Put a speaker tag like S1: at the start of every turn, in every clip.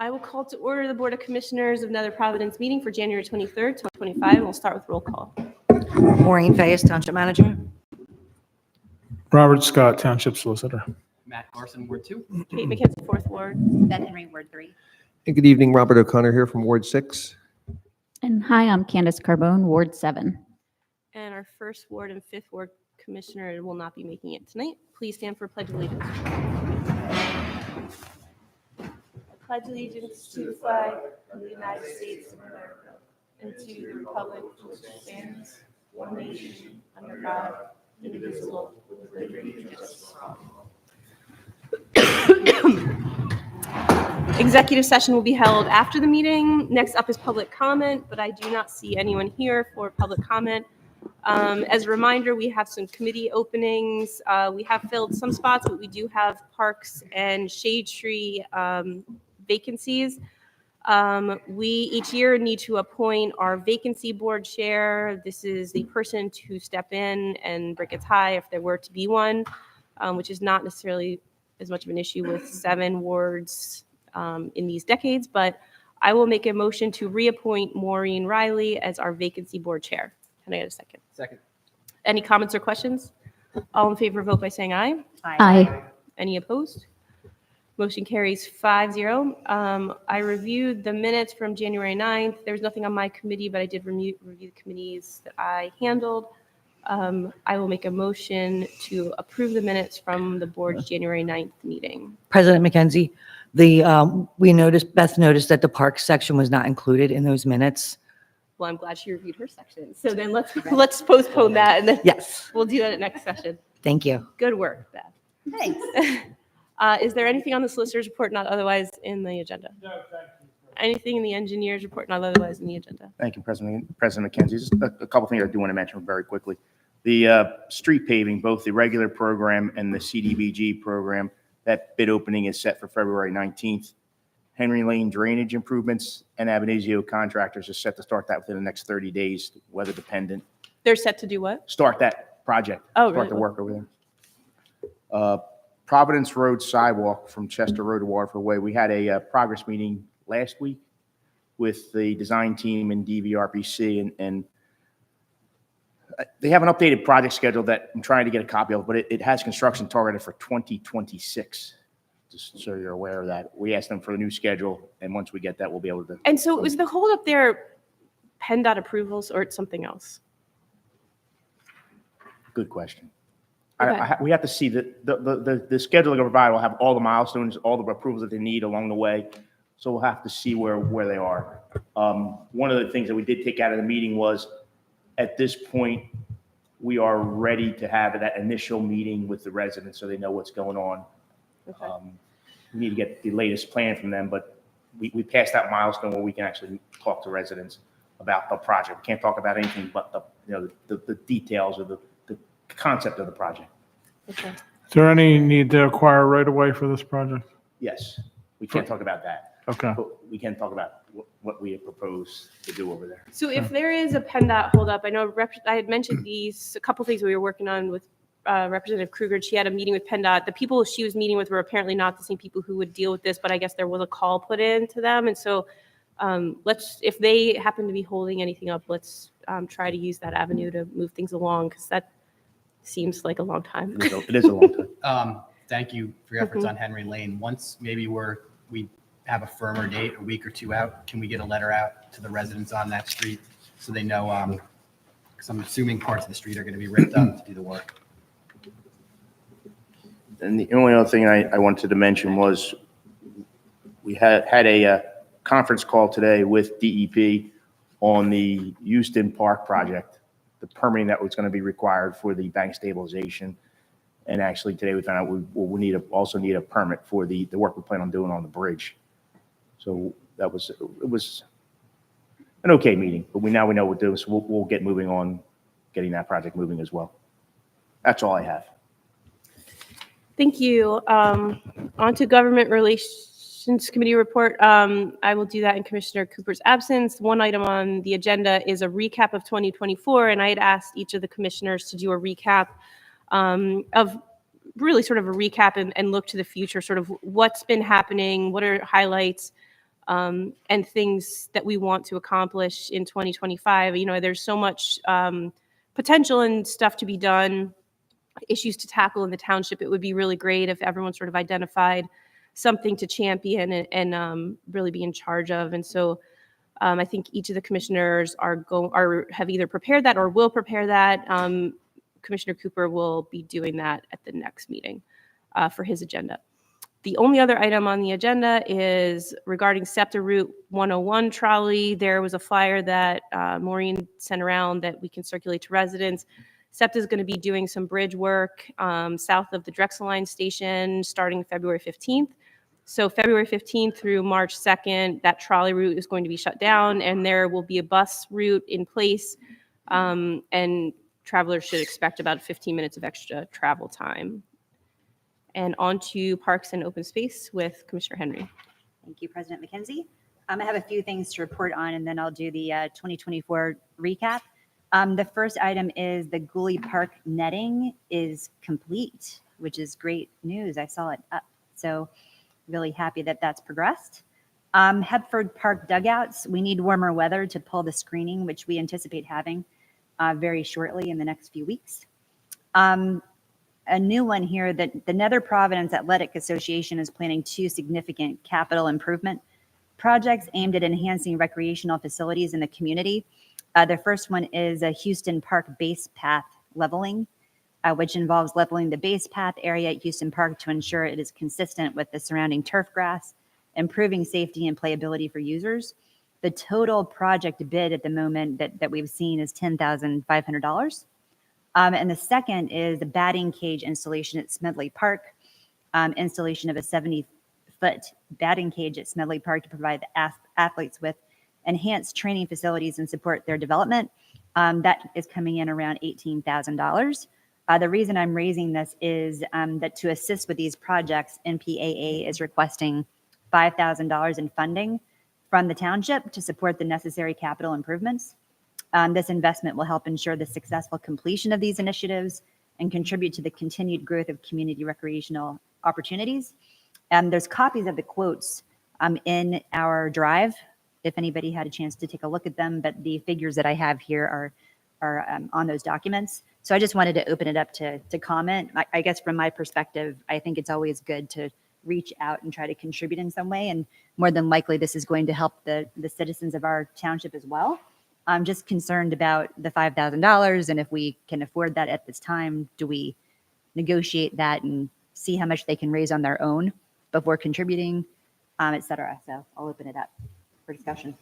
S1: I will call to order the Board of Commissioners of Nether Providence meeting for January 23rd, 2025. We'll start with roll call.
S2: Maureen Fayes, Township Manager.
S3: Robert Scott, Township Solicitor.
S4: Matt Larson, Ward 2.
S1: Kate McKenzie, 4th Ward.
S5: Beth Henry, Ward 3.
S6: And good evening, Robert O'Connor here from Ward 6.
S5: And hi, I'm Candace Carbone, Ward 7.
S1: And our 1st Ward and 5th Ward Commissioner will not be making it tonight. Please stand for Pledge of Allegiance. I pledge allegiance to the flag of the United States of America and to the republic for which it stands, one nation, under God, indivisible, with liberty and justice for all. Executive session will be held after the meeting. Next up is public comment, but I do not see anyone here for public comment. As a reminder, we have some committee openings. We have filled some spots, but we do have parks and shade tree vacancies. We each year need to appoint our vacancy board chair. This is the person to step in and break a tie if there were to be one, which is not necessarily as much of an issue with 7 wards in these decades, but I will make a motion to reappoint Maureen Riley as our vacancy board chair. Can I get a second?
S4: Second.
S1: Any comments or questions? All in favor, vote by saying aye.
S5: Aye.
S1: Any opposed? Motion carries 5-0. I reviewed the minutes from January 9th. There was nothing on my committee, but I did review the committees that I handled. I will make a motion to approve the minutes from the board's January 9th meeting.
S2: President McKenzie, Beth noticed that the park section was not included in those minutes.
S1: Well, I'm glad she reviewed her section. So then let's postpone that, and then
S2: Yes.
S1: we'll do that at next session.
S2: Thank you.
S1: Good work, Beth.
S5: Thanks.
S1: Is there anything on the solicitor's report not otherwise in the agenda? No, thank you. Anything in the engineer's report not otherwise in the agenda?
S7: Thank you, President McKenzie. Just a couple things I do want to mention very quickly. The street paving, both the regular program and the CDBG program, that bid opening is set for February 19th. Henry Lane drainage improvements and Ab initio contractors are set to start that within the next 30 days, weather dependent.
S1: They're set to do what?
S7: Start that project.
S1: Oh,
S7: Start
S1: really?
S7: the work over there. Providence Road sidewalk from Chester Road to Waterford Way. We had a progress meeting last week with the design team and DVRPC, and they have an updated project schedule that I'm trying to get a copy of, but it has construction targeted for 2026. Just so you're aware of that. We asked them for a new schedule, and once we get that, we'll be able to.
S1: And so was the hold up there PennDOT approvals or it's something else?
S7: Good question.
S1: Okay.
S7: We have to see the schedule they're provided will have all the milestones, all the approvals that they need along the way. So we'll have to see where they are. One of the things that we did take out of the meeting was, at this point, we are ready to have that initial meeting with the residents so they know what's going on.
S1: Okay.
S7: We need to get the latest plan from them, but we passed that milestone where we can actually talk to residents about the project. We can't talk about anything but the details of the concept of the project.
S1: Okay.
S3: Is there any need to acquire right away for this project?
S7: Yes, we can't talk about that.
S3: Okay.
S7: But we can talk about what we have proposed to do over there.
S1: So if there is a PennDOT holdup, I know I had mentioned a couple things we were working on with Representative Kruger. She had a meeting with PennDOT. The people she was meeting with were apparently not the same people who would deal with this, but I guess there was a call put in to them. And so if they happen to be holding anything up, let's try to use that avenue to move things along, because that seems like a long time.
S7: It is a long time.
S4: Thank you for your efforts on Henry Lane. Once maybe we have a firmer date, a week or two out, can we get a letter out to the residents on that street so they know, because I'm assuming parts of the street are going to be ripped up to do the work.
S7: And the only other thing I wanted to mention was we had a conference call today with DEP on the Houston Park project, the permitting that was going to be required for the bank stabilization. And actually today we found out we also need a permit for the work we plan on doing on the bridge. So it was an okay meeting, but now we know what to do, so we'll get moving on getting that project moving as well. That's all I have.
S1: Thank you. On to Government Relations Committee report. I will do that in Commissioner Cooper's absence. One item on the agenda is a recap of 2024, and I had asked each of the commissioners to do a recap of really sort of a recap and look to the future, sort of what's been happening, what are highlights. and things that we want to accomplish in 2025. There's so much potential and stuff to be done, issues to tackle in the township. It would be really great if everyone sort of identified something to champion and really be in charge of. And so I think each of the commissioners have either prepared that or will prepare that. Commissioner Cooper will be doing that at the next meeting for his agenda. The only other item on the agenda is regarding SEPTA Route 101 trolley. There was a flyer that Maureen sent around that we can circulate to residents. SEPTA is going to be doing some bridge work south of the Drexel Line station starting February 15th. So February 15th through March 2nd, that trolley route is going to be shut down, and there will be a bus route in place, and travelers should expect about 15 minutes of extra travel time. And on to Parks and Open Space with Commissioner Henry.
S8: Thank you, President McKenzie. I have a few things to report on, and then I'll do the 2024 recap. The first item is the Gooley Park netting is complete, which is great news. I saw it up, so really happy that that's progressed. Hepford Park dugouts, we need warmer weather to pull the screening, which we anticipate having very shortly in the next few weeks. A new one here, that the Nether Providence Athletic Association is planning 2 significant capital improvement projects aimed at enhancing recreational facilities in the community. The first one is a Houston Park base path leveling, which involves leveling the base path area at Houston Park to ensure it is consistent with the surrounding turf grass, improving safety and playability for users. The total project bid at the moment that we've seen is $10,500. And the second is the batting cage installation at Smedley Park, installation of a 70-foot batting cage at Smedley Park to provide the athletes with enhanced training facilities and support their development. That is coming in around $18,000. The reason I'm raising this is that to assist with these projects, NPAA is requesting $5,000 in funding from the township to support the necessary capital improvements. This investment will help ensure the successful completion of these initiatives and contribute to the continued growth of community recreational opportunities. There's copies of the quotes in our drive, if anybody had a chance to take a look at them, but the figures that I have here are on those documents. So I just wanted to open it up to comment. I guess from my perspective, I think it's always good to reach out and try to contribute in some way. And more than likely, this is going to help the citizens of our township as well. I'm just concerned about the $5,000, and if we can afford that at this time, do we negotiate that and see how much they can raise on their own before contributing, et cetera. So I'll open it up for discussion.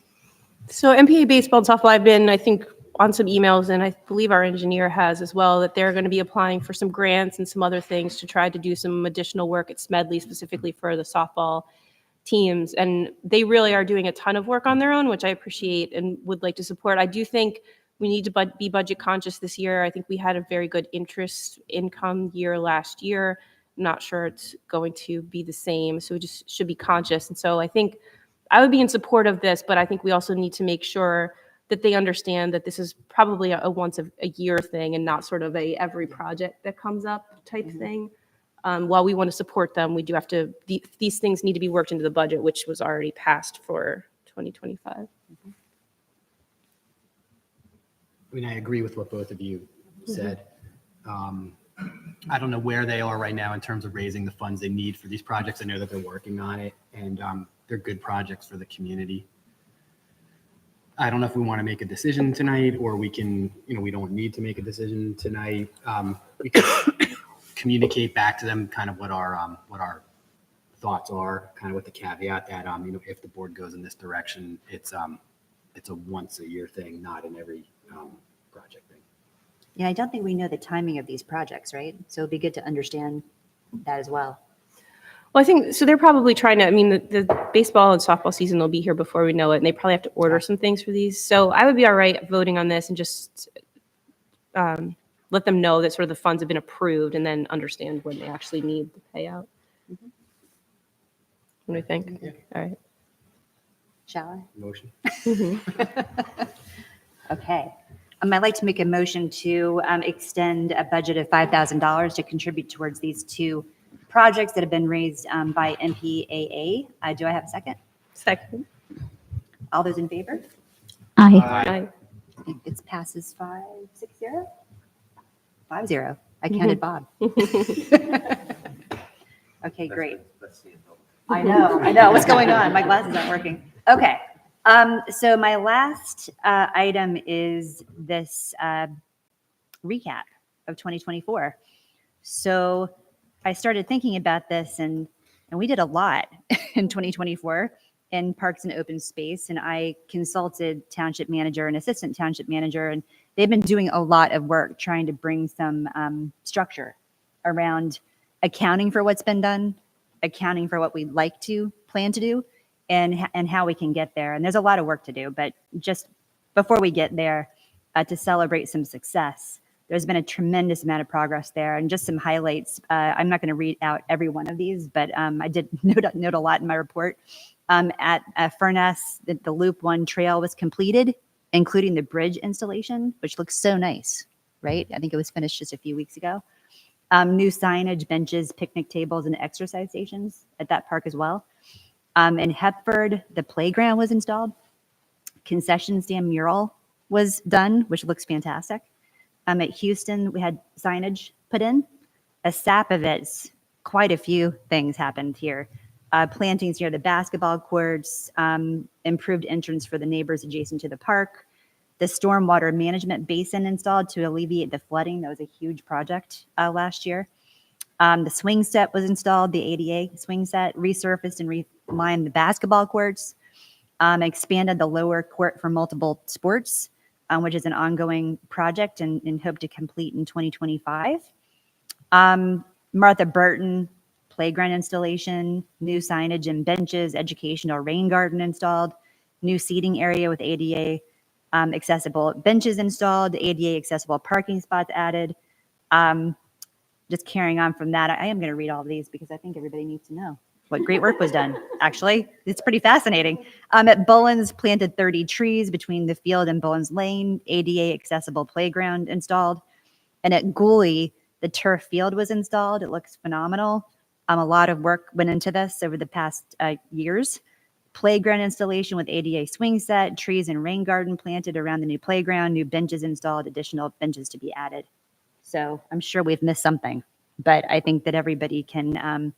S1: So MPA baseball and softball, I've been, I think, on some emails, and I believe our engineer has as well, that they're going to be applying for some grants and some other things to try to do some additional work at Smedley, specifically for the softball teams. And they really are doing a ton of work on their own, which I appreciate and would like to support. I do think we need to be budget conscious this year. I think we had a very good interest income year last year. I'm not sure it's going to be the same. So we just should be conscious. And so I think I would be in support of this, but I think we also need to make sure that they understand that this is probably a once a year thing and not sort of a every project that comes up type thing. While we want to support them, we do have to, these things need to be worked into the budget, which was already passed for 2025.
S4: I mean, I agree with what both of you said. I don't know where they are right now in terms of raising the funds they need for these projects. I know that they're working on it, and they're good projects for the community. I don't know if we want to make a decision tonight, or we can, we don't need to make a decision tonight. We can communicate back to them kind of what our thoughts are, kind of with the caveat that, if the board goes in this direction, it's a once a year thing, not in every project thing.
S8: Yeah, I don't think we know the timing of these projects, right? So it'd be good to understand that as well.
S1: Well, I think, so they're probably trying to, the baseball and softball season will be here before we know it, and they probably have to order some things for these. So I would be all right voting on this and just let them know that sort of the funds have been approved and then understand when they actually need the payout. What do you think?
S4: Yeah.
S1: All right.
S8: Shall
S4: Motion.
S8: I? Okay. I'd like to make a motion to extend a budget of $5,000 to contribute towards these 2 projects that have been raised by MPAA. Do I have a second?
S1: Second.
S8: All those in favor?
S5: Aye.
S1: Aye.
S8: It passes 5-6-0? 5-0. I counted Bob. Okay, great. I know. What's going on? My glasses aren't working. Okay. So my last item is this recap of 2024. So I started thinking about this, and we did a lot in 2024 in parks and open space. And I consulted township manager and assistant township manager, and they've been doing a lot of work trying to bring some structure around accounting for what's been done, accounting for what we'd like to plan to do, and how we can get there. And there's a lot of work to do, but just before we get there, to celebrate some success, there's been a tremendous amount of progress there, and just some highlights. I'm not going to read out every one of these, but I did note a lot in my report. At Furness, the Loop 1 trail was completed, including the bridge installation, which looks so nice, right? I think it was finished just a few weeks ago. New signage, benches, picnic tables, and exercise stations at that park as well. In Hepford, the playground was installed. Concession stand mural was done, which looks fantastic. At Houston, we had signage put in. At Sapovitz, quite a few things happened here. Plantings near the basketball courts, improved entrance for the neighbors adjacent to the park, the stormwater management basin installed to alleviate the flooding. That was a huge project last year. The swing set was installed, the ADA swing set, resurfaced and relined the basketball courts, expanded the lower court for multiple sports, which is an ongoing project and hope to complete in 2025. Martha Burton playground installation, new signage and benches, educational rain garden installed, new seating area with ADA accessible benches installed, ADA accessible parking spots added. Just carrying on from that, I am going to read all of these because I think everybody needs to know what great work was done. Actually, it's pretty fascinating. At Bullens, planted 30 trees between the field and Bullens Lane, ADA accessible playground installed. And at Gooley, the turf field was installed. It looks phenomenal. A lot of work went into this over the past years. Playground installation with ADA swing set, trees and rain garden planted around the new playground, new benches installed, additional benches to be added. So I'm sure we've missed something, but I think that everybody can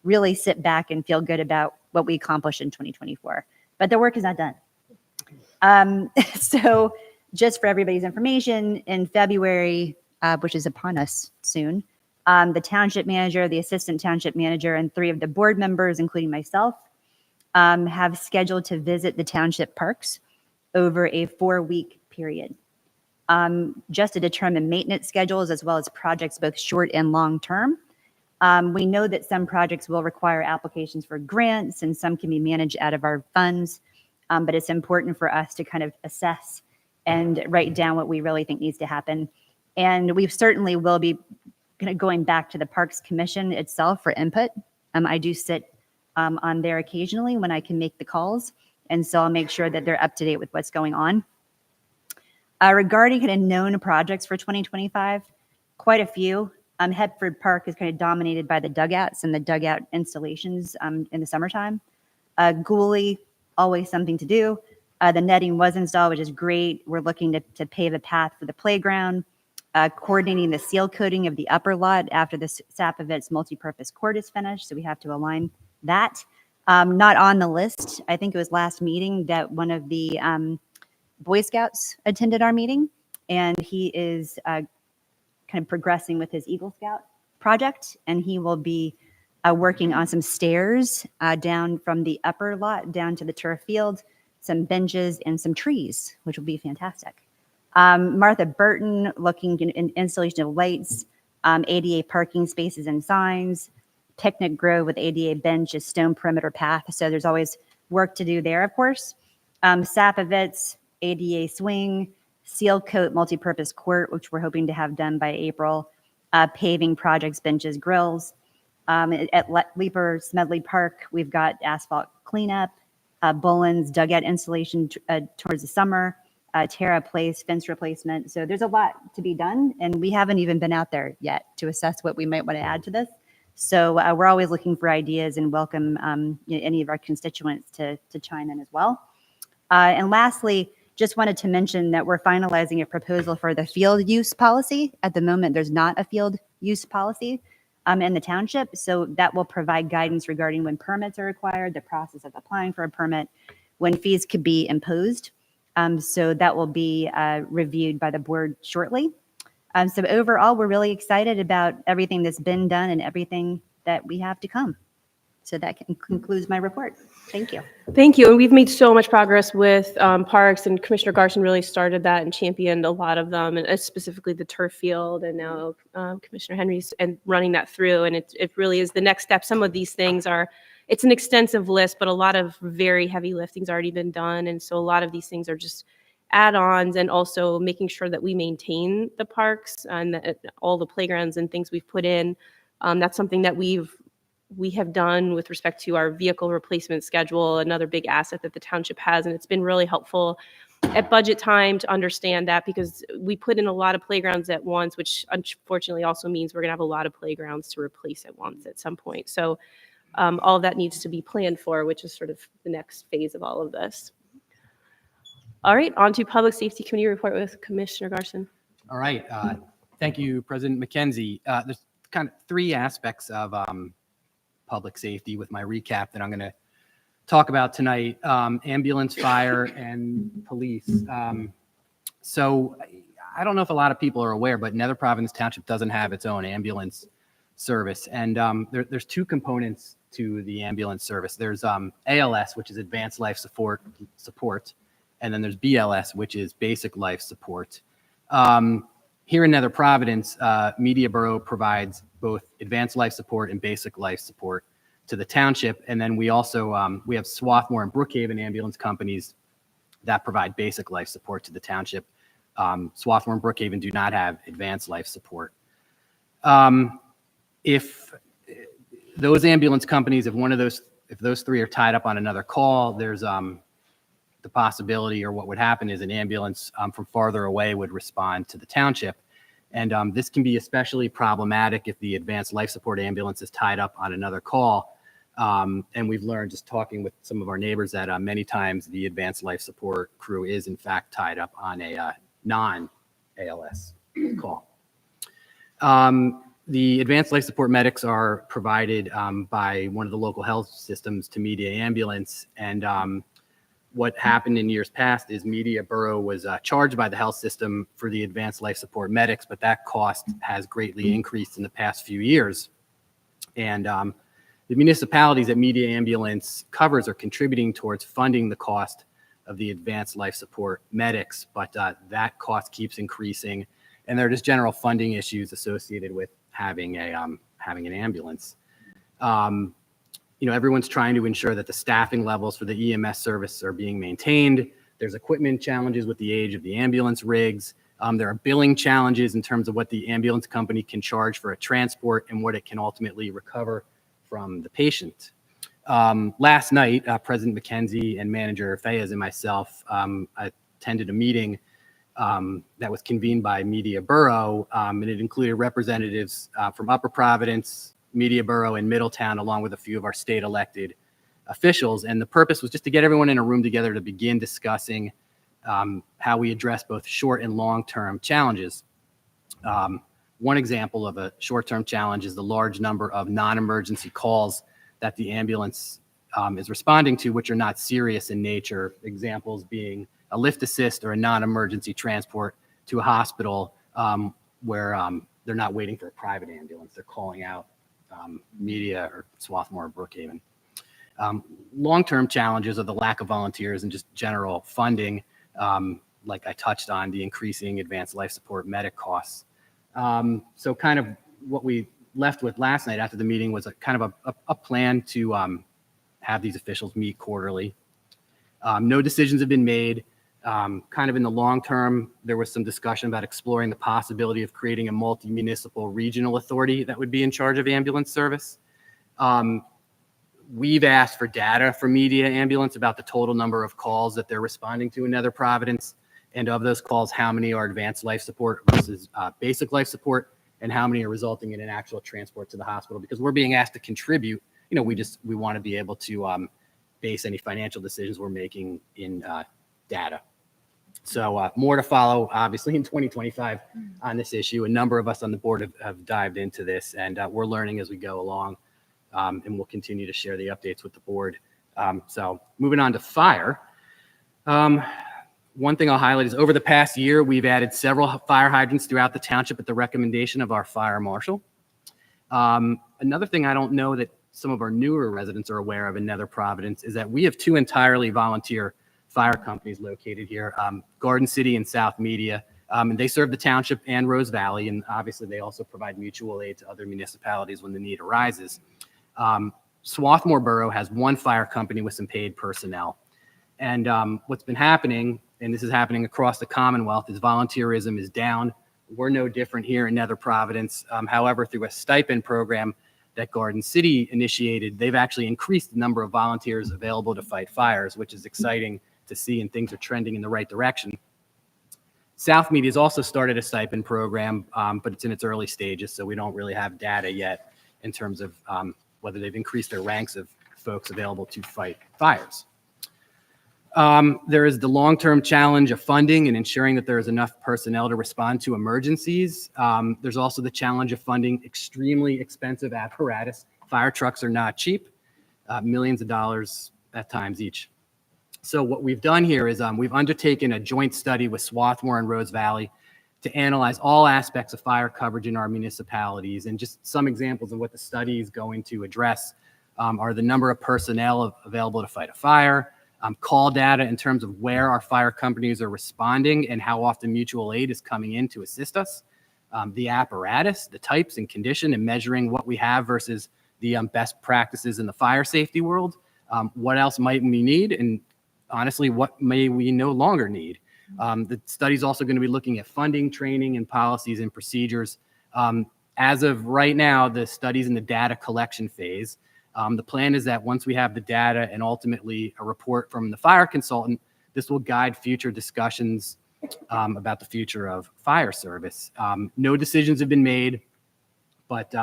S8: really sit back and feel good about what we accomplished in 2024. But the work is not done. So just for everybody's information, in February, which is upon us soon, the township manager, the assistant township manager, and 3 of the board members, including myself, have scheduled to visit the township parks over a 4-week period, just to determine maintenance schedules as well as projects both short and long term. We know that some projects will require applications for grants and some can be managed out of our funds, but it's important for us to kind of assess and write down what we really think needs to happen. And we certainly will be kind of going back to the Parks Commission itself for input. I do sit on there occasionally when I can make the calls, and so I'll make sure that they're up to date with what's going on. Regarding kind of known projects for 2025, quite a few. Hepford Park is kind of dominated by the dugouts and the dugout installations in the summertime. Gooley, always something to do. The netting was installed, which is great. We're looking to pave a path for the playground, coordinating the seal coating of the upper lot after the Sapovitz multipurpose court is finished, so we have to align that. Not on the list, I think it was last meeting that one of the Boy Scouts attended our meeting, and he is kind of progressing with his Eagle Scout project, and he will be working on some stairs down from the upper lot down to the turf field, some benches, and some trees, which will be fantastic. Martha Burton looking in installation of lights, ADA parking spaces and signs, picnic grove with ADA bench, a stone perimeter path. So there's always work to do there, of course. Sapovitz, ADA swing, seal coat multipurpose court, which we're hoping to have done by April, paving projects, benches, grills. At Leaper Smedley Park, we've got asphalt cleanup, Bullens dugout installation towards the summer, Terra Place fence replacement. So there's a lot to be done, and we haven't even been out there yet to assess what we might want to add to this. So we're always looking for ideas and welcome any of our constituents to chime in as well. And lastly, just wanted to mention that we're finalizing a proposal for the field use policy. At the moment, there's not a field use policy in the township. So that will provide guidance regarding when permits are required, the process of applying for a permit, when fees could be imposed. So that will be reviewed by the board shortly. So overall, we're really excited about everything that's been done and everything that we have to come. So that concludes my report. Thank you.
S1: Thank you. And we've made so much progress with parks, and Commissioner Garson really started that and championed a lot of them, and specifically the turf field, and now Commissioner Henry's and running that through. And it really is the next step. Some of these things it's an extensive list, but a lot of very heavy lifting's already been done. And so a lot of these things are just add-ons, and also making sure that we maintain the parks and all the playgrounds and things we've put in. That's something that we have done with respect to our vehicle replacement schedule, another big asset that the township has. And it's been really helpful at budget time to understand that, because we put in a lot of playgrounds at once, which unfortunately also means we're going to have a lot of playgrounds to replace at once at some point. So all of that needs to be planned for, which is sort of the next phase of all of this. All right, on to Public Safety Committee report with Commissioner Garson.
S4: All right. Thank you, President McKenzie. There's kind of three aspects of public safety with my recap that I'm going to talk about tonight: ambulance, fire, and police. So I don't know if a lot of people are aware, but Nether Providence Township doesn't have its own ambulance service. And there's two components to the ambulance service. There's ALS, which is Advanced Life Support, and then there's BLS, which is Basic Life Support. Here in Nether Providence, Media Borough provides both Advanced Life Support and Basic Life Support to the township. And then we also, we have Swarthmore and Brookhaven ambulance companies that provide Basic Life Support to the township. Swarthmore and Brookhaven do not have Advanced Life Support. If those ambulance companies, if those three are tied up on another call, there's the possibility, or what would happen is an ambulance from farther away would respond to the township. And this can be especially problematic if the Advanced Life Support ambulance is tied up on another call. And we've learned, just talking with some of our neighbors, that many times the Advanced Life Support crew is in fact tied up on a non-ALS call. The Advanced Life Support medics are provided by one of the local health systems to Media Ambulance. And what happened in years past is Media Borough was charged by the health system for the Advanced Life Support medics, but that cost has greatly increased in the past few years. And the municipalities that Media Ambulance covers are contributing towards funding the cost of the Advanced Life Support medics, but that cost keeps increasing. And there are just general funding issues associated with having an ambulance. Everyone's trying to ensure that the staffing levels for the EMS service are being maintained. There's equipment challenges with the age of the ambulance rigs. There are billing challenges in terms of what the ambulance company can charge for a transport and what it can ultimately recover from the patient. Last night, President McKenzie and Manager Fayez and myself attended a meeting that was convened by Media Borough, and it included representatives from Upper Providence, Media Borough, and Middletown, along with a few of our state elected officials. And the purpose was just to get everyone in a room together to begin discussing how we address both short and long-term challenges. One example of a short-term challenge is the large number of non-emergency calls that the ambulance is responding to, which are not serious in nature. Examples being a lift assist or a non-emergency transport to a hospital where they're not waiting for a private ambulance. They're calling out Media or Swarthmore or Brookhaven. Long-term challenges are the lack of volunteers and just general funding, like I touched on, the increasing Advanced Life Support medic costs. So kind of what we left with last night after the meeting was a plan to have these officials meet quarterly. No decisions have been made. Kind of in the long term, there was some discussion about exploring the possibility of creating a multi-municipal regional authority that would be in charge of ambulance service. We've asked for data from Media Ambulance about the total number of calls that they're responding to in Nether Providence, and of those calls, how many are Advanced Life Support versus Basic Life Support. and how many are resulting in an actual transport to the hospital. Because we're being asked to contribute, we want to be able to base any financial decisions we're making in data. So more to follow, obviously, in 2025 on this issue. A number of us on the board have dived into this, and we're learning as we go along, and we'll continue to share the updates with the board. So moving on to fire. One thing I'll highlight is over the past year, we've added several fire hydrants throughout the township at the recommendation of our fire marshal. Another thing I don't know that some of our newer residents are aware of in Nether Providence is that we have 2 entirely volunteer fire companies located here, Garden City and South Media, and they serve the township and Rose Valley, and obviously they also provide mutual aid to other municipalities when the need arises. Swarthmore Borough has 1 fire company with some paid personnel, and what's been happening, and this is happening across the Commonwealth, is volunteerism is down. We're no different here in Nether Providence. However, through a stipend program that Garden City initiated, they've actually increased the number of volunteers available to fight fires, which is exciting to see, and things are trending in the right direction. South Media has also started a stipend program, but it's in its early stages, so we don't really have data yet in terms of whether they've increased their ranks of folks available to fight fires. There is the long-term challenge of funding and ensuring that there is enough personnel to respond to emergencies. There's also the challenge of funding extremely expensive apparatus. Fire trucks are not cheap, millions of dollars at times each. So what we've done here is we've undertaken a joint study with Swarthmore and Rose Valley to analyze all aspects of fire coverage in our municipalities. And just some examples of what the study is going to address are the number of personnel available to fight a fire, call data in terms of where our fire companies are responding and how often mutual aid is coming in to assist us, the apparatus, the types and condition, and measuring what we have versus the best practices in the fire safety world, what else might we need, and honestly, what may we no longer need. The study is also going to be looking at funding, training, and policies and procedures. As of right now, the study's in the data collection phase. The plan is that once we have the data and ultimately a report from the fire consultant, this will guide future discussions about the future of fire service. No decisions have been made, but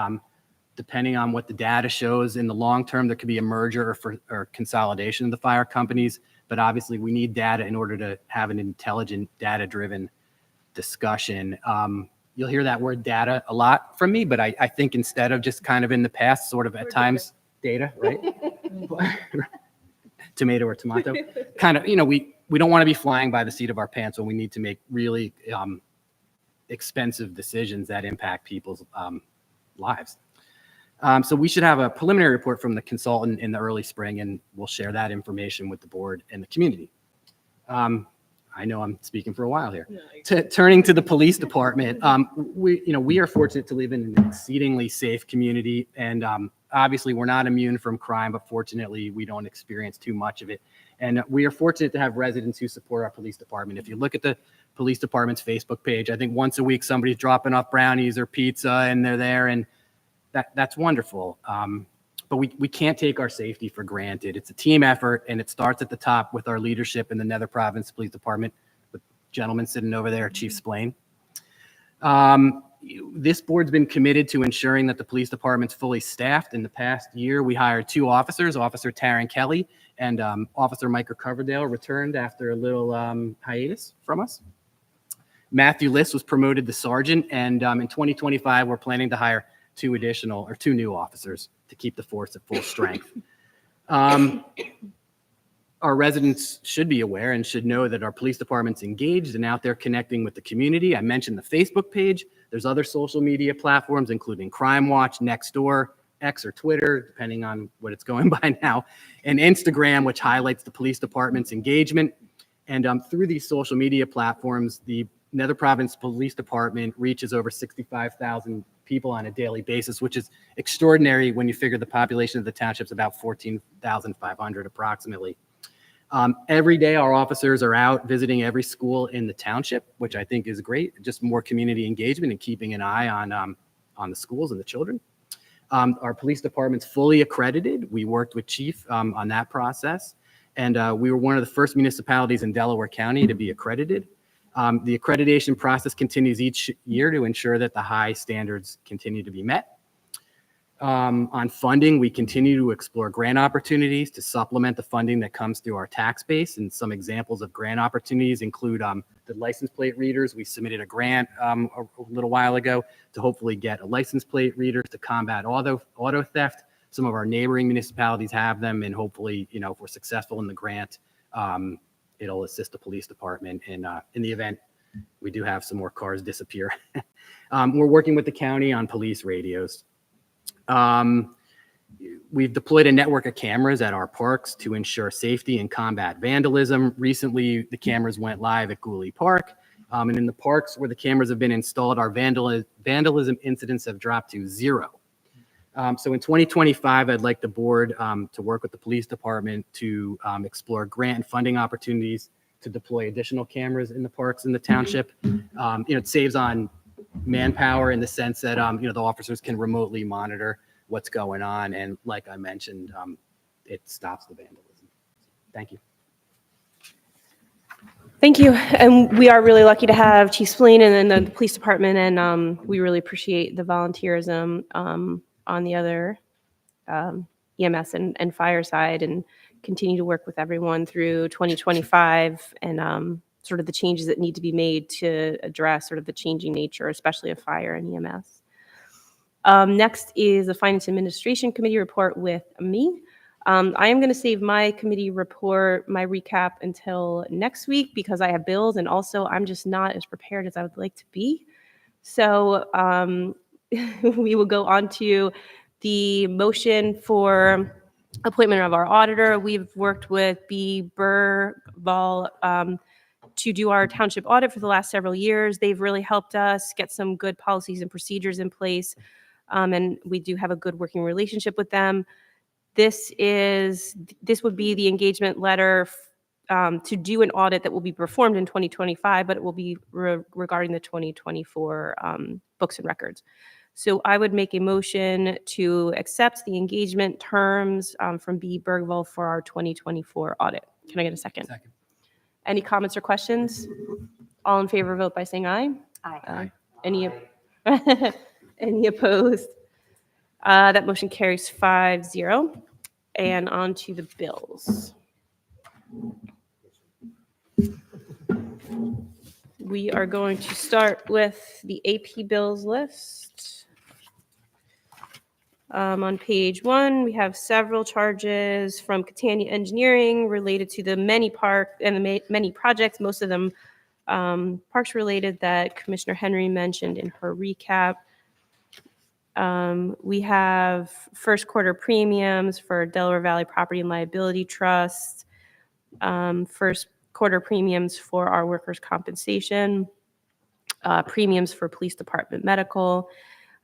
S4: depending on what the data shows in the long term, there could be a merger or consolidation of the fire companies. But obviously, we need data in order to have an intelligent, data-driven discussion. You'll hear that word data a lot from me, but I think instead of just kind of in the past, sort of at times, data, right? Tomato or tomato. Kind of, we don't want to be flying by the seat of our pants when we need to make really expensive decisions that impact people's lives. So we should have a preliminary report from the consultant in the early spring, and we'll share that information with the board and the community. I know I'm speaking for a while here. Turning to the police department, we are fortunate to live in an exceedingly safe community, and obviously we're not immune from crime, but fortunately we don't experience too much of it. And we are fortunate to have residents who support our police department. If you look at the police department's Facebook page, I think once a week somebody's dropping off brownies or pizza, and they're there, and that's wonderful. But we can't take our safety for granted. It's a team effort, and it starts at the top with our leadership in the Nether Province Police Department. The gentleman sitting over there, Chief Splain. This board's been committed to ensuring that the police department's fully staffed. In the past year, we hired 2 officers, Officer Taryn Kelly and Officer Micah Coverdale returned after a little hiatus from us. Matthew Liss was promoted to sergeant, and in 2025, we're planning to hire 2 new officers to keep the force at full strength. Our residents should be aware and should know that our police department's engaged and out there connecting with the community. I mentioned the Facebook page. There's other social media platforms, including Crime Watch, Nextdoor, X or Twitter, depending on what it's going by now, and Instagram, which highlights the police department's engagement. And through these social media platforms, the Nether Province Police Department reaches over 65,000 people on a daily basis, which is extraordinary when you figure the population of the township's about 14,500 approximately. Every day, our officers are out visiting every school in the township, which I think is great. Just more community engagement and keeping an eye on the schools and the children. Our police department's fully accredited. We worked with Chief on that process, and we were one of the first municipalities in Delaware County to be accredited. The accreditation process continues each year to ensure that the high standards continue to be met. On funding, we continue to explore grant opportunities to supplement the funding that comes through our tax base. And some examples of grant opportunities include the license plate readers. We submitted a grant a little while ago to hopefully get a license plate reader to combat auto theft. Some of our neighboring municipalities have them, and hopefully, if we're successful in the grant, it'll assist the police department in the event we do have some more cars disappear. We're working with the county on police radios. We've deployed a network of cameras at our parks to ensure safety and combat vandalism. Recently, the cameras went live at Gooley Park. And in the parks where the cameras have been installed, our vandalism incidents have dropped to 0. So in 2025, I'd like the board to work with the police department to explore grant and funding opportunities to deploy additional cameras in the parks in the township. It saves on manpower in the sense that, the officers can remotely monitor what's going on. And like I mentioned, it stops the vandalism. Thank you.
S1: Thank you. And we are really lucky to have Chief Spillane and then the police department, and we really appreciate the volunteerism on the other EMS and fire side, and continue to work with everyone through 2025 and sort of the changes that need to be made to address sort of the changing nature, especially of fire and EMS. Next is the Finance Administration Committee report with me. I am going to save my committee report, my recap, until next week because I have bills, and also I'm just not as prepared as I would like to be. So we will go on to the motion for appointment of our auditor. We've worked with B. Burval to do our township audit for the last several years. They've really helped us get some good policies and procedures in place, and we do have a good working relationship with them. This would be the engagement letter to do an audit that will be performed in 2025, but it will be regarding the 2024 books and records. So I would make a motion to accept the engagement terms from B. Bergvall for our 2024 audit. Can I get a second?
S4: Second.
S1: Any comments or questions? All in favor, vote by saying aye.
S8: Aye.
S1: Any opposed? That motion carries 5-0. And on to the bills. We are going to start with the AP bills list. On page 1, we have several charges from Catania Engineering related to the many many projects, most of them parks related, that Commissioner Henry mentioned in her recap. We have first quarter premiums for Delaware Valley Property and Liability Trust, first quarter premiums for our workers' compensation, premiums for police department medical,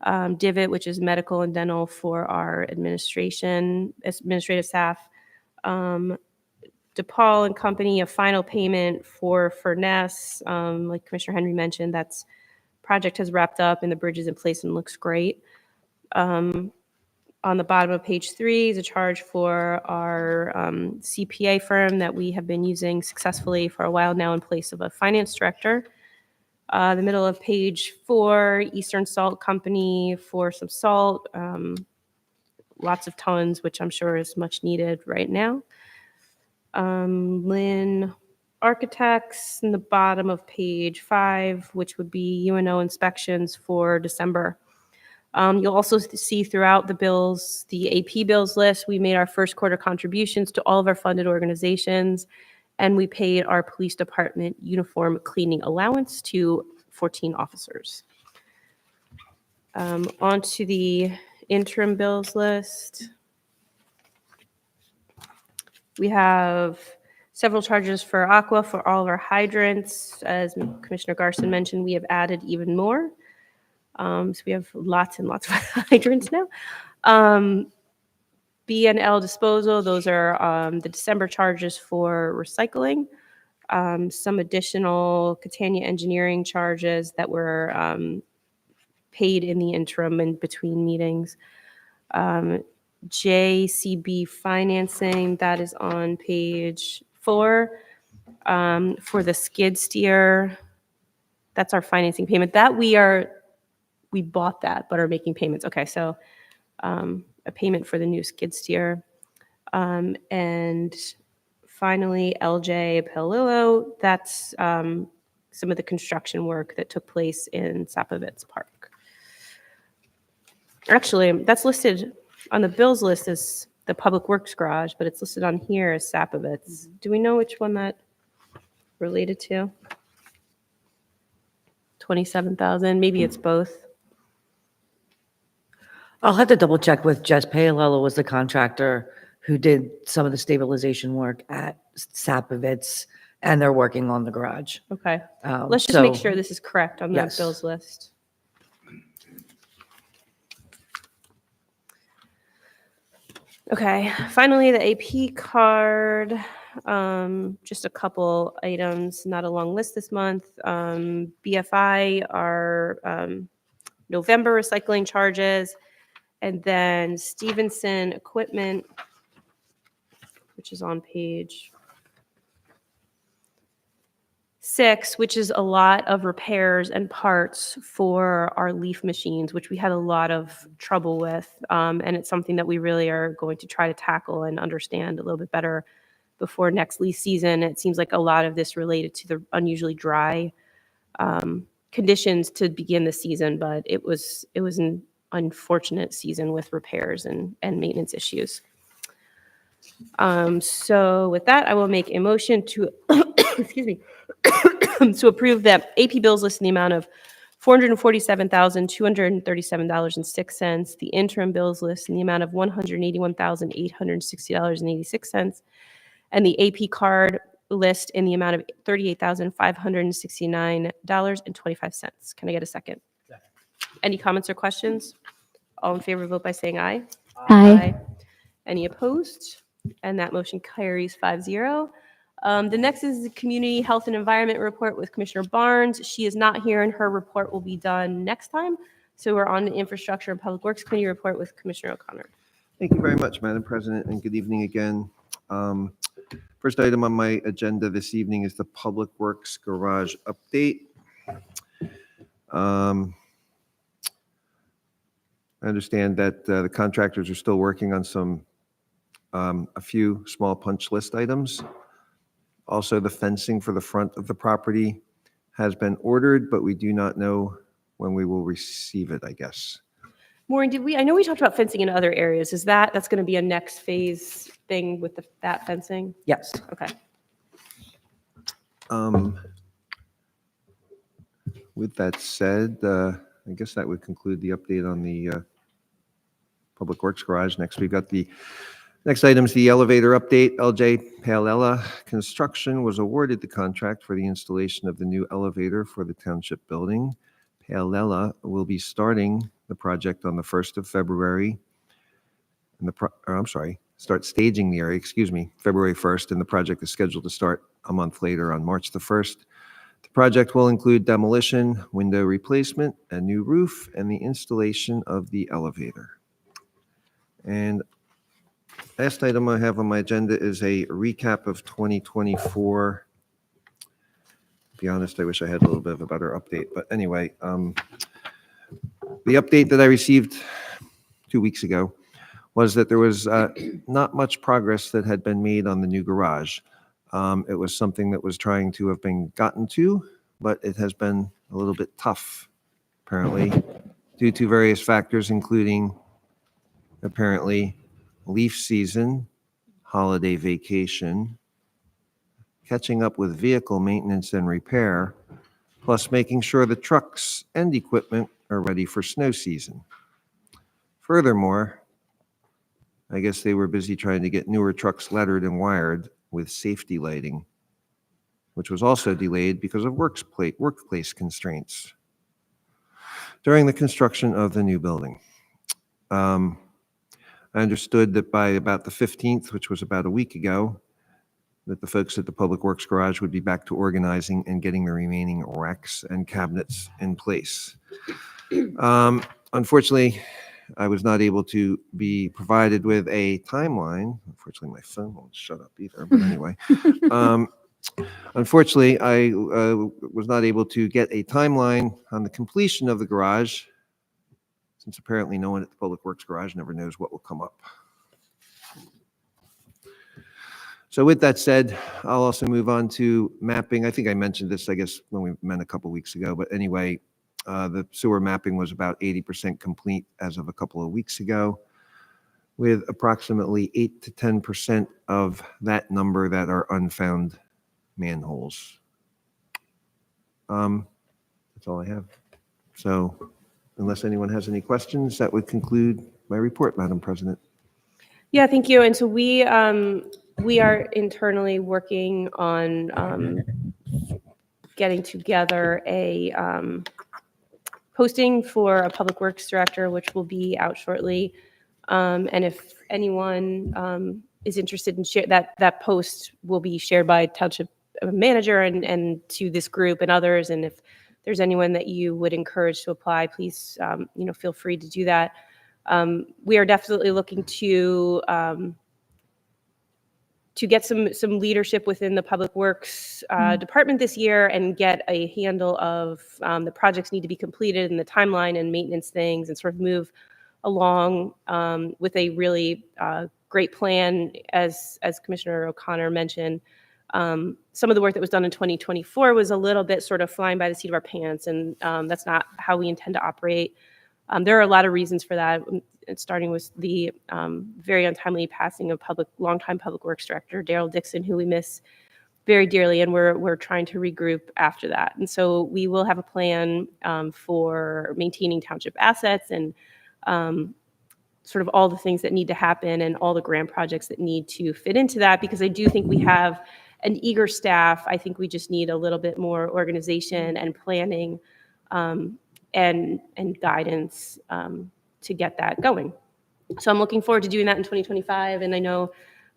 S1: Divot, which is medical and dental for our administrative staff, DePaul and Company, a final payment for Furness. Like Commissioner Henry mentioned, that's project has wrapped up and the bridge is in place and looks great. On the bottom of page 3 is a charge for our CPA firm that we have been using successfully for a while now in place of a finance director. The middle of page 4, Eastern Salt Company for some salt, lots of tons, which I'm sure is much needed right now. Lynn Architects in the bottom of page 5, which would be UNO inspections for December. You'll also see throughout the bills, the AP bills list, we made our first quarter contributions to all of our funded organizations, and we paid our police department uniform cleaning allowance to 14 officers. On to the interim bills list. We have several charges for Aqua for all of our hydrants. As Commissioner Garson mentioned, we have added even more. So we have lots and lots of hydrants now. B&L disposal, those are the December charges for recycling. Some additional Catania engineering charges that were paid in the interim and between meetings. JCB financing, that is on page 4. For the skid steer, That's our financing payment. We bought that, but are making payments. Okay, so a payment for the new skid steer. And finally, LJ Palillo, that's some of the construction work that took place in Sapovitz Park. Actually, that's listed on the bills list as the Public Works Garage, but it's listed on here as Sapovitz. Do we know which one that related to? 27,000, maybe it's both.
S2: I'll have to double check with Jess Paolello was the contractor who did some of the stabilization work at Sapovitz, and they're working on the garage.
S1: Okay, let's just make
S2: So-
S1: sure this is correct on the
S2: Yes.
S1: bills list. Okay, finally, the AP card, just a couple items, not a long list this month. BFI, our November recycling charges, and then Stevenson Equipment, which is on page 6, which is a lot of repairs and parts for our leaf machines, which we had a lot of trouble with. And it's something that we really are going to try to tackle and understand a little bit better before next leaf season. It seems like a lot of this related to the unusually dry conditions to begin the season, but it was an unfortunate season with repairs and maintenance issues. So with that, I will make a motion to, excuse me, to approve that AP bills list in the amount of $447,237.06, the interim bills list in the amount of $181,860.86, and the AP card list in the amount of $38,569.25. Can I get a second?
S4: Second.
S1: Any comments or questions? All in favor, vote by saying aye.
S5: Aye.
S1: Any opposed? And that motion carries 5-0. The next is the Community Health and Environment Report with Commissioner Barnes. She is not here, and her report will be done next time. So we're on the Infrastructure and Public Works Committee report with Commissioner O'Connor.
S6: Thank you very much, Madam President, and good evening again. First item on my agenda this evening is the Public Works Garage update. I understand that the contractors are still working on a few small punch list items. Also, the fencing for the front of the property has been ordered, but we do not know when we will receive it, I guess.
S1: Maureen, I know we talked about fencing in other areas. Is that's going to be a next phase thing with that fencing?
S2: Yes.
S1: Okay.
S6: With that said, I guess that would conclude the update on the Public Works Garage. Next, we've got the next item is the elevator update. LJ Paolella Construction was awarded the contract for the installation of the new elevator for the township building. Paolella will be starting the project on the 1st of February. Start staging the area, February 1st, and the project is scheduled to start a month later on March the 1st. The project will include demolition, window replacement, a new roof, and the installation of the elevator. And last item I have on my agenda is a recap of 2024. To be honest, I wish I had a little bit of a better update, but anyway, the update that I received 2 weeks ago was that there was not much progress that had been made on the new garage. It was something that was trying to have been gotten to, but it has been a little bit tough, apparently, due to various factors, including apparently leaf season, holiday vacation, catching up with vehicle maintenance and repair, plus making sure the trucks and equipment are ready for snow season. Furthermore, I guess they were busy trying to get newer trucks lettered and wired with safety lighting, which was also delayed because of workplace constraints during the construction of the new building. I understood that by about the 15th, which was about a week ago, that the folks at the Public Works Garage would be back to organizing and getting the remaining racks and cabinets in place. Unfortunately, I was not able to be provided with a timeline. Unfortunately, my phone won't shut up either, but anyway. Unfortunately, I was not able to get a timeline on the completion of the garage, since apparently no one at the Public Works garage never knows what will come up. So with that said, I'll also move on to mapping. I think I mentioned this, I guess, when we met a couple weeks ago, but anyway, the sewer mapping was about 80% complete as of a couple of weeks ago, with approximately 8 to 10% of that number that are unfound manholes. That's all I have. So unless anyone has any questions, that would conclude my report, Madam President.
S1: Yeah, thank you. And so we are internally working on getting together a posting for a public works director, which will be out shortly. And if anyone is interested in share that post will be shared by township manager and to this group and others. And if there's anyone that you would encourage to apply, please, feel free to do that. We are definitely looking to get some leadership within the Public Works department this year and get a handle of the projects need to be completed and the timeline and maintenance things and sort of move along with a really great plan, as Commissioner O'Connor mentioned. Some of the work that was done in 2024 was a little bit sort of flying by the seat of our pants, and that's not how we intend to operate. There are a lot of reasons for that, starting with the very untimely passing of longtime Public Works Director Daryl Dixon, who we miss very dearly, and we're trying to regroup after that. And so we will have a plan for maintaining township assets and sort of all the things that need to happen and all the grant projects that need to fit into that, because I do think we have an eager staff. I think we just need a little bit more organization and planning and guidance to get that going. So I'm looking forward to doing that in 2025. And I know,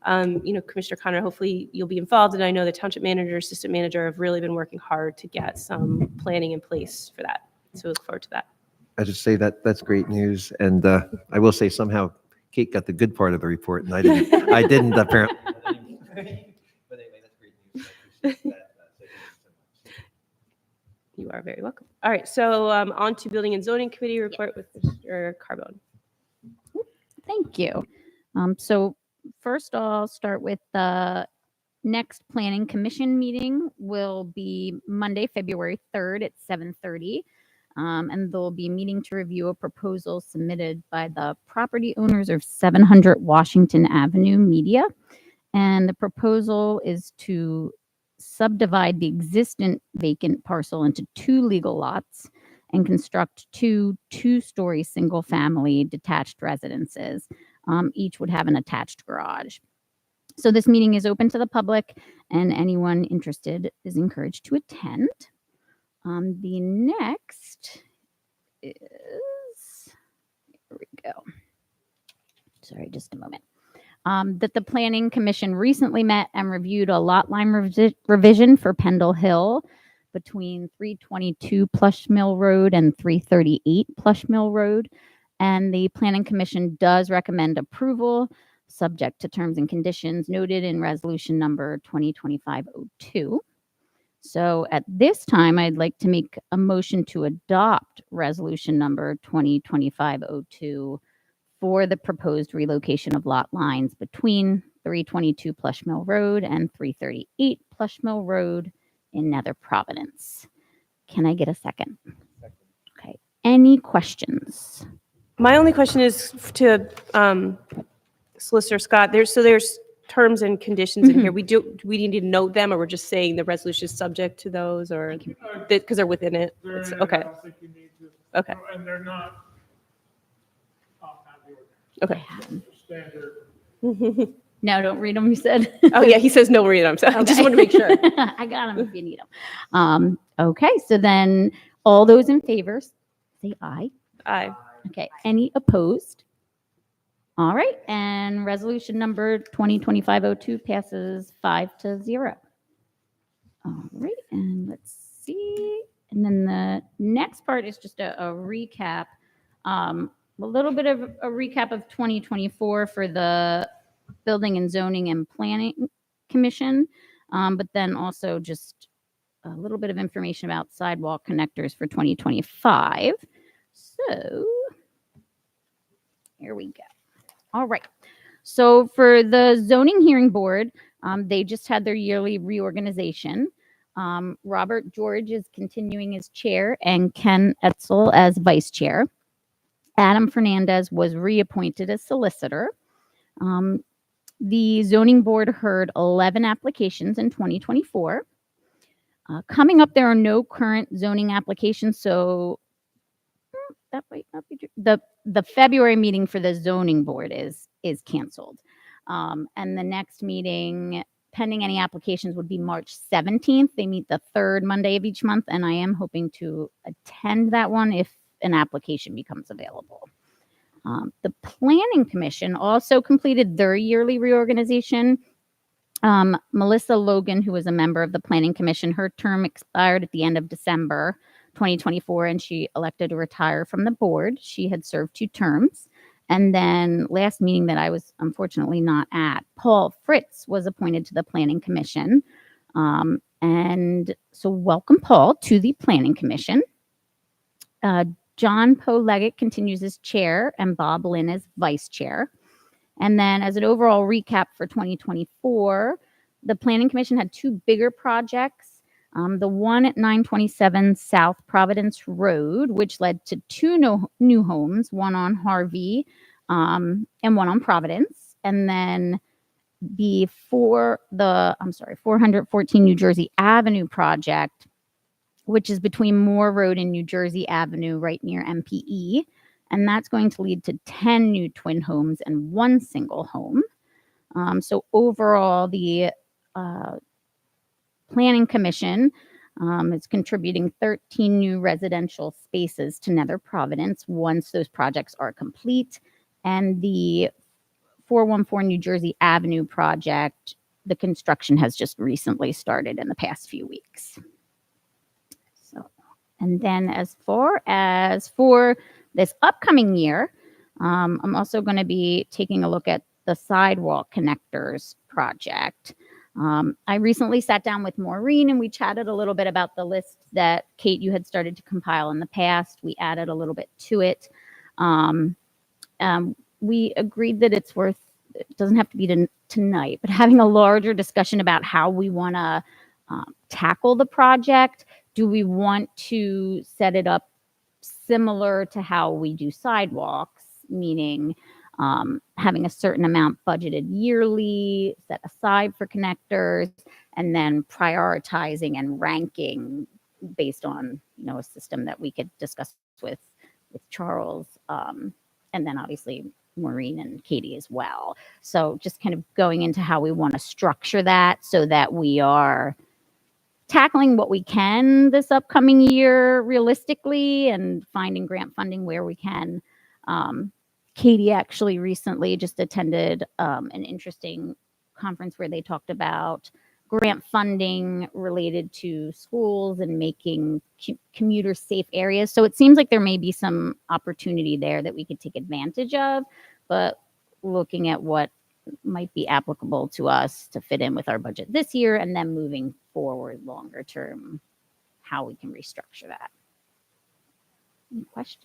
S1: Commissioner Connor, hopefully you'll be involved. And I know the township manager, assistant manager have really been working hard to get some planning in place for that. So I look forward to that.
S6: I just say that that's great news. And I will say somehow Kate got the good part of the report and I didn't. I didn't apparently. But anyway, that's great news. I appreciate that. So thank you so much.
S1: You are very welcome. All right, so on to Building and Zoning Committee report with Mr. Carbone.
S5: Thank you. So first I'll start with the next Planning Commission meeting will be Monday, February 3rd at 7:30. And they'll be meeting to review a proposal submitted by the property owners of 700 Washington Avenue Media. And the proposal is to subdivide the existing vacant parcel into 2 legal lots and construct 2 two-story single-family detached residences. Each would have an attached garage. So this meeting is open to the public, and anyone interested is encouraged to attend. The next is, here we go. Sorry, just a moment. That the Planning Commission recently met and reviewed a lot line revision for Pendle Hill between 322 Plush Mill Road and 338 Plush Mill Road. And the Planning Commission does recommend approval, subject to terms and conditions noted in resolution number 2025-02. So at this time, I'd like to make a motion to adopt resolution number 2025-02 for the proposed relocation of lot lines between 322 Plush Mill Road and 338 Plush Mill Road in Nether Providence. Can I get a second? Okay. Any questions?
S1: My only question is to Solicitor Scott. There's terms and conditions in here. Do we need to note them, or we're just saying the resolution is subject to those, or because they're within it?
S3: They're in it.
S1: Okay.
S3: I don't think you need to.
S1: Okay.
S3: And they're not not the
S1: Okay.
S3: standard.
S5: No, don't read them, you said.
S1: Oh yeah, he says no read them. So I just want to make sure.
S5: I got them if you need them. Okay, so then all those in favor, say aye.
S1: Aye.
S5: Okay, any opposed? All right, and resolution number 2025-02 passes 5-0. All right, and let's see. And then the next part is just a recap, a little bit of a recap of 2024 for the Building and Zoning and Planning Commission. but then also just a little bit of information about sidewalk connectors for 2025. So here we go. All right. So for the zoning hearing board, they just had their yearly reorganization. Robert George is continuing as chair and Ken Etzel as vice chair. Adam Fernandez was reappointed as solicitor. The zoning board heard 11 applications in 2024. Coming up, there are no current zoning applications, so that might not be true. The February meeting for the zoning board is canceled. And the next meeting, pending any applications, would be March 17th. They meet the third Monday of each month, and I am hoping to attend that one if an application becomes available. The Planning Commission also completed their yearly reorganization. Melissa Logan, who was a member of the Planning Commission, her term expired at the end of December 2024, and she elected to retire from the board. She had served 2 terms. And then last meeting that I was unfortunately not at, Paul Fritz was appointed to the Planning Commission. And so welcome, Paul, to the Planning Commission. John Poe Leggett continues as chair and Bob Lynn as vice chair. And then as an overall recap for 2024, the Planning Commission had 2 bigger projects. The one at 927 South Providence Road, which led to 2 new homes, one on Harvey and one on Providence. And then the 414 New Jersey Avenue project, which is between Moore Road and New Jersey Avenue, right near MPE. And that's going to lead to 10 new twin homes and 1 single home. So overall, the Planning Commission is contributing 13 new residential spaces to Nether Providence once those projects are complete. And the 414 New Jersey Avenue project, the construction has just recently started in the past few weeks. So, and then as far as for this upcoming year, I'm also going to be taking a look at the sidewalk connectors project. I recently sat down with Maureen and we chatted a little bit about the list that Kate, you had started to compile in the past. We added a little bit to it. We agreed that it's worth, it doesn't have to be tonight, but having a larger discussion about how we want to tackle the project. Do we want to set it up similar to how we do sidewalks, meaning having a certain amount budgeted yearly, set aside for connectors, and then prioritizing and ranking based on, a system that we could discuss with Charles, and then obviously Maureen and Katie as well. So just kind of going into how we want to structure that so that we are tackling what we can this upcoming year realistically and finding grant funding where we can. Katie actually recently just attended an interesting conference where they talked about grant funding related to schools and making commuter safe areas. So it seems like there may be some opportunity there that we could take advantage of, but looking at what might be applicable to us to fit in with our budget this year and then moving forward longer term, how we can restructure that. Any questions?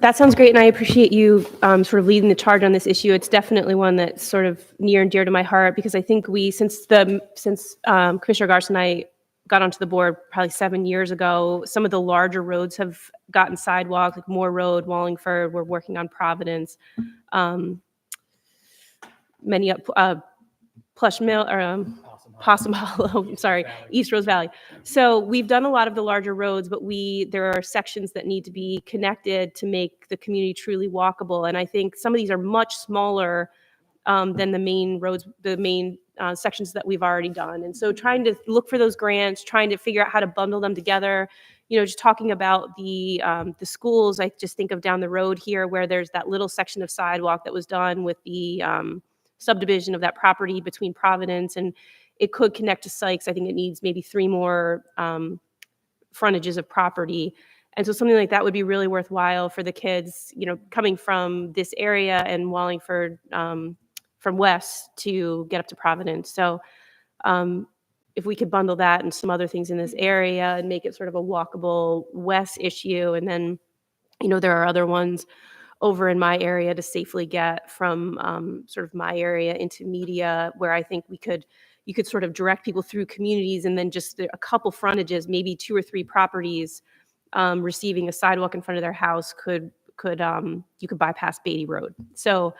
S1: That sounds great, and I appreciate you sort of leading the charge on this issue. It's definitely one that's sort of near and dear to my heart because I think since Commissioner Garson and I got onto the board probably 7 years ago, some of the larger roads have gotten sidewalks, like Moore Road, Wallingford. We're working on Providence, many up Plush Mill or Possum Hollow. I'm sorry, East Rose Valley. So we've done a lot of the larger roads, but there are sections that need to be connected to make the community truly walkable. And I think some of these are much smaller than the main roads, the main sections that we've already done. And so trying to look for those grants, trying to figure out how to bundle them together. Just talking about the schools, I just think of down the road here where there's that little section of sidewalk that was done with the subdivision of that property between Providence, and it could connect to Sykes. I think it needs maybe 3 more frontages of property. And so something like that would be really worthwhile for the kids, coming from this area and Wallingford from west to get up to Providence. So if we could bundle that and some other things in this area and make it sort of a walkable West issue. And then, there are other ones over in my area to safely get from sort of my area into media, where I think you could sort of direct people through communities, and then just a couple frontages, maybe 2 or 3 properties receiving a sidewalk in front of their house you could bypass Beatty Road. So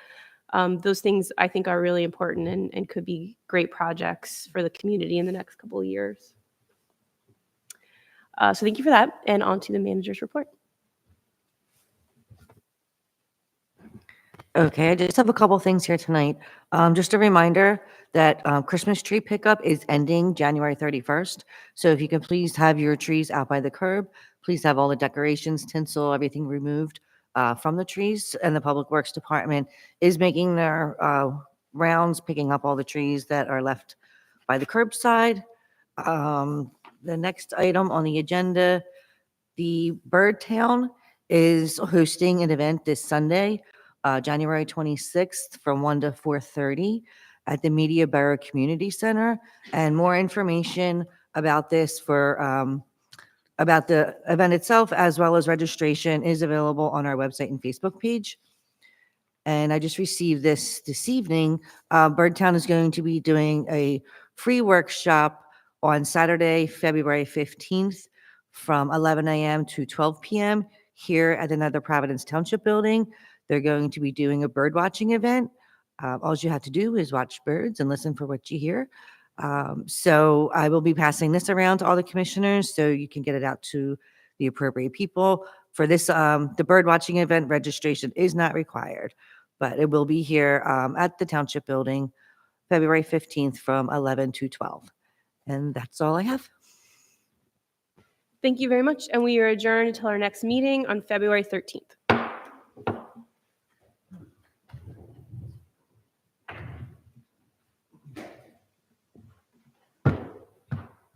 S1: those things I think are really important and could be great projects for the community in the next couple of years. So thank you for that, and on to the manager's report.
S2: Okay, I just have a couple things here tonight. Just a reminder that Christmas tree pickup is ending January 31st. So if you can please have your trees out by the curb, please have all the decorations, tinsel, everything removed from the trees. And the Public Works Department is making their rounds, picking up all the trees that are left by the curbside. The next item on the agenda, the Bird Town is hosting an event this Sunday, January 26th from 1 to 4:30 at the Media Borough Community Center. And more information about this about the event itself, as well as registration, is available on our website and Facebook page. And I just received this evening. Birdtown is going to be doing a free workshop on Saturday, February 15th from 11 a.m. to 12 p.m. here at another Providence Township building. They're going to be doing a bird watching event. All you have to do is watch birds and listen for what you hear. So I will be passing this around to all the commissioners so you can get it out to the appropriate people. For this, the bird watching event, registration is not required, but it will be here at the Township Building, February 15th from 11 to 12. And that's all I have.
S1: Thank you very much, and we are adjourned until our next meeting on February 13th.